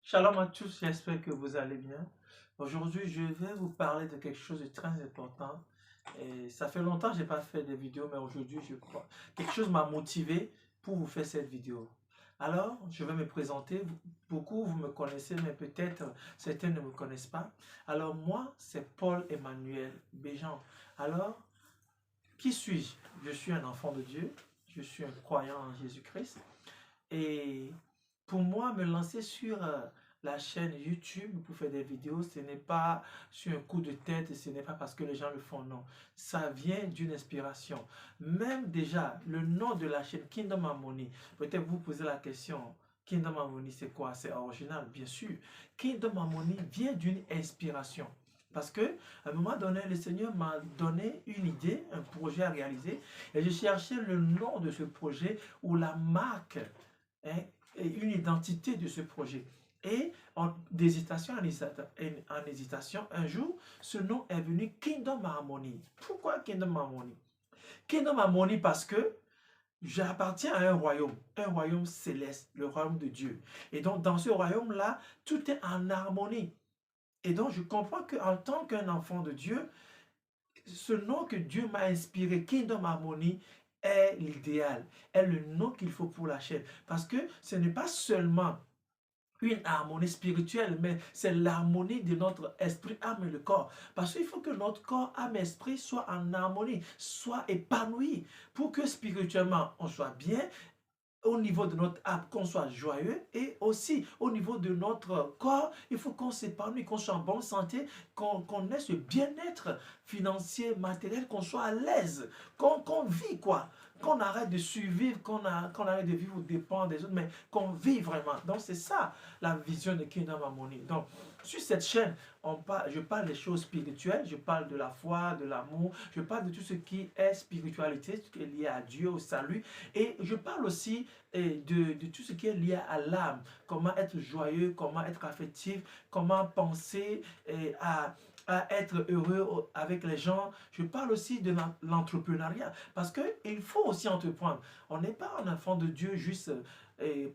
Shalom à tous, j'espère que vous allez bien. Aujourd'hui, je vais vous parler de quelque chose de très important. Et ça fait longtemps que je n'ai pas fait de vidéo, mais aujourd'hui, je crois quelque chose m'a motivé pour vous faire cette vidéo. Alors, je vais me présenter. Beaucoup, vous me connaissez, mais peut-être certains ne me connaissent pas. Alors, moi, c'est Paul Emmanuel Béjean. Alors, qui suis-je? Je suis un enfant de Dieu. Je suis un croyant en Jésus-Christ. Et pour moi, me lancer sur la chaîne YouTube pour faire des vidéos, ce n'est pas sur un coup de tête, ce n'est pas parce que les gens le font, non. Ça vient d'une inspiration. Même déjà, le nom de la chaîne Kingdom Harmony, peut-être vous posez la question, Kingdom Harmony, c'est quoi? C'est original, bien sûr. Kingdom Harmony vient d'une inspiration. Parce que à un moment donné, le Seigneur m'a donné une idée, un projet à réaliser, et je cherchais le nom de ce projet ou la marque, hein, et une identité de ce projet. Et d'hésitation en hésitation, un jour, ce nom est venu Kingdom Harmony. Pourquoi Kingdom Harmony? Kingdom Harmony parce que j'appartiens à un royaume céleste, le royaume de Dieu. Et donc, dans ce royaume-là, tout est en harmonie. Et donc, je comprends qu'en tant qu'un enfant de Dieu, ce nom que Dieu m'a inspiré, Kingdom Harmony, est l'idéal, est le nom qu'il faut pour la chaîne. Parce que ce n'est pas seulement une harmonie spirituelle, mais c'est l'harmonie de notre esprit, âme et le corps. Parce qu'il faut que notre corps, âme et esprit soient en harmonie, soient épanouis, pour que spirituellement on soit bien, au niveau de notre âme, qu'on soit joyeux, et aussi au niveau de notre corps, il faut qu'on s'épanouisse, qu'on soit en bonne santé, qu'on ait ce bien-être financier, matériel, qu'on soit à l'aise, qu'on vit quoi, qu'on arrête de survivre, qu'on arrête de vivre aux dépens des autres, mais qu'on vit vraiment. Donc c'est ça la vision de Kingdom Harmony. Donc sur cette chaîne, je parle des choses spirituelles, je parle de la foi, de l'amour, je parle de tout ce qui est spiritualité, ce qui est lié à Dieu, au salut, et je parle aussi de tout ce qui est lié à l'âme, comment être joyeux, comment être affectif, comment penser à être heureux avec les gens. Je parle aussi de l'entrepreneuriat, parce qu'il faut aussi entreprendre. On n'est pas un enfant de Dieu juste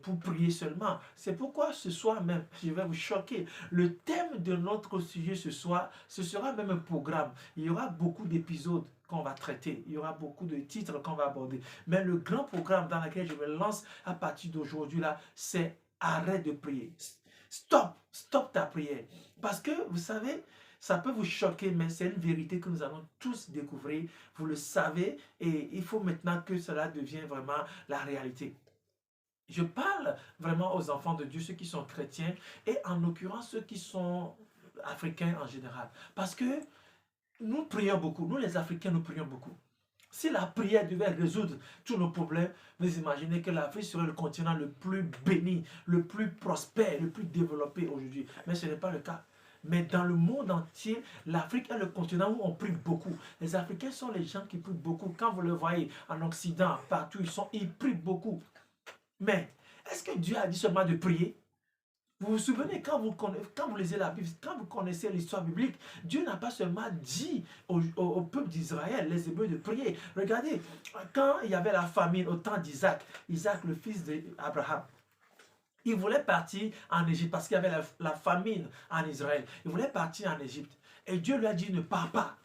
pour prier seulement. C'est pourquoi ce soir même, je vais vous choquer, le thème de notre sujet ce soir, ce sera même un programme. Il y aura beaucoup d'épisodes qu'on va traiter, il y aura beaucoup de titres qu'on va aborder. Mais le grand programme dans lequel je me lance à partir d'aujourd'hui là, c'est arrête de prier. Stop ta prière. Parce que vous savez, ça peut vous choquer, mais c'est une vérité que nous allons tous découvrir. Vous le savez, et il faut maintenant que cela devienne vraiment la réalité. Je parle vraiment aux enfants de Dieu, ceux qui sont chrétiens, et en l'occurrence ceux qui sont africains en général. Parce que nous prions beaucoup, nous les Africains, nous prions beaucoup. Si la prière devait résoudre tous nos problèmes, vous imaginez que l'Afrique serait le continent le plus béni, le plus prospère, le plus développé aujourd'hui. Mais ce n'est pas le cas. Mais dans le monde entier, l'Afrique est le continent où on prie beaucoup. Les Africains sont les gens qui prient beaucoup. Quand vous le voyez en Occident, partout, ils prient beaucoup. Mais est-ce que Dieu a dit seulement de prier? Vous vous souvenez, quand vous lisez la Bible, quand vous connaissez l'histoire biblique, Dieu n'a pas seulement dit au peuple d'Israël, les Hébreux, de prier. Regardez, quand il y avait la famine au temps d'Isaac, Isaac, le fils d'Abraham, il voulait partir en Égypte parce qu'il y avait la famine en Israël. Il voulait partir en Égypte. Et Dieu lui a dit, ne pars pas.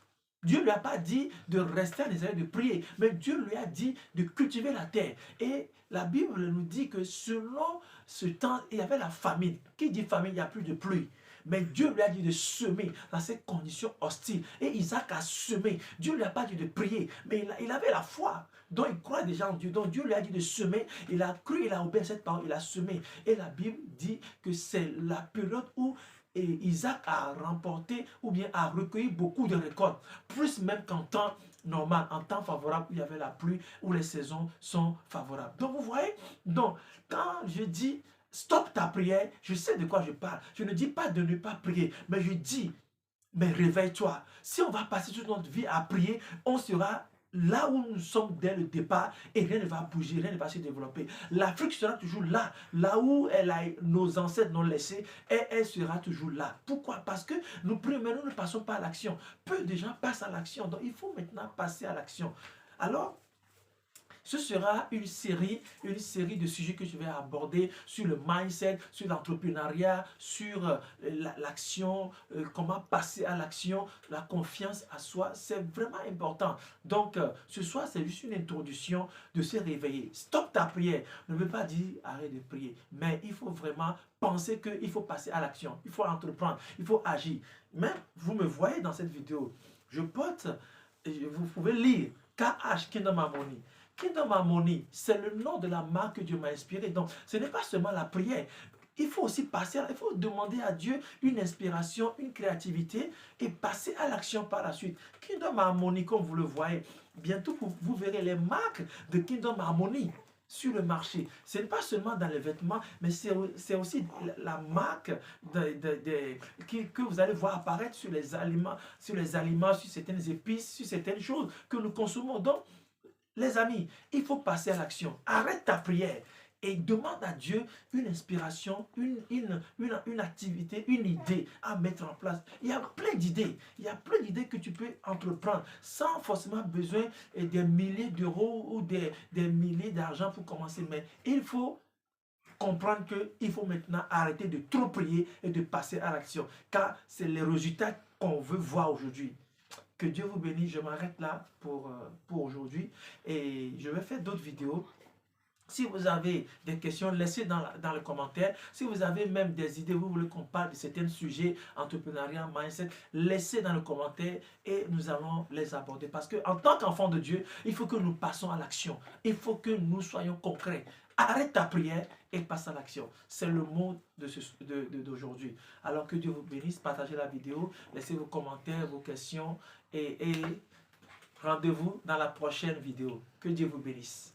Dieu ne lui a pas dit de rester en Israël, de prier, mais Dieu lui a dit de cultiver la terre. Et la Bible nous dit que selon ce temps, il y avait la famine. Qui dit famine, il n'y a plus de pluie. Mais Dieu lui a dit de semer dans ces conditions hostiles. Et Isaac a semé. Dieu ne lui a pas dit de prier, mais il avait la foi. Donc il croit déjà en Dieu. Donc Dieu lui a dit de semer. Il a cru, il a obéi à cette parole, il a semé. Et la Bible dit que c'est la période où Isaac a remporté ou bien a recueilli beaucoup de récoltes. Plus même qu'en temps normal, en temps favorable où il y avait la pluie, où les saisons sont favorables. Donc vous voyez, donc quand je dis stop ta prière, je sais de quoi je parle. Je ne dis pas de ne pas prier, mais je dis, mais réveille-toi. Si on va passer toute notre vie à prier, on sera là où nous sommes dès le départ et rien ne va bouger, rien ne va se développer. L'Afrique sera toujours là, là où nos ancêtres nous ont laissé, et elle sera toujours là. Pourquoi? Parce que nous prions, mais nous ne passons pas à l'action. Peu de gens passent à l'action, donc il faut maintenant passer à l'action. Alors, Ce sera une série de sujets que je vais aborder sur le mindset, sur l'entrepreneuriat, sur l'action, comment passer à l'action, la confiance à soi. C'est vraiment important. Donc, ce soir, c'est juste une introduction de se réveiller. Stop ta prière. Ne veut pas dire arrête de prier, mais il faut vraiment penser qu'il faut passer à l'action, il faut entreprendre, il faut agir. Même, vous me voyez dans cette vidéo, je porte, vous pouvez lire KH Kingdom Harmony. Kingdom Harmony, c'est le nom de la marque que Dieu m'a inspiré. Donc, ce n'est pas seulement la prière. Il faut aussi passer, il faut demander à Dieu une inspiration, une créativité et passer à l'action par la suite. Kingdom Harmony, comme vous le voyez, bientôt vous verrez les marques de Kingdom Harmony sur le marché. Ce n'est pas seulement dans les vêtements, mais c'est aussi la marque que vous allez voir apparaître sur les aliments, sur certaines épices, sur certaines choses que nous consommons. Donc, les amis, il faut passer à l'action. Arrête ta prière et demande à Dieu une inspiration, une activité, une idée à mettre en place. Il y a plein d'idées. Il y a plein d'idées que tu peux entreprendre sans forcément besoin des milliers d'euros ou des milliers d'argent pour commencer. Mais il faut comprendre qu'il faut maintenant arrêter de trop prier et de passer à l'action. Car c'est les résultats qu'on veut voir aujourd'hui. Que Dieu vous bénisse. Je m'arrête là pour aujourd'hui. Et je vais faire d'autres vidéos. Si vous avez des questions, laissez dans les commentaires. Si vous avez même des idées, vous voulez qu'on parle de certains sujets, entrepreneuriat, mindset, laissez dans les commentaires et nous allons les aborder. Parce qu'en tant qu'enfant de Dieu, il faut que nous passons à l'action. Il faut que nous soyons concrets. Arrête ta prière et passe à l'action. C'est le mot d'aujourd'hui. Alors que Dieu vous bénisse, partagez la vidéo, laissez vos commentaires, vos questions et rendez-vous dans la prochaine vidéo. Que Dieu vous bénisse.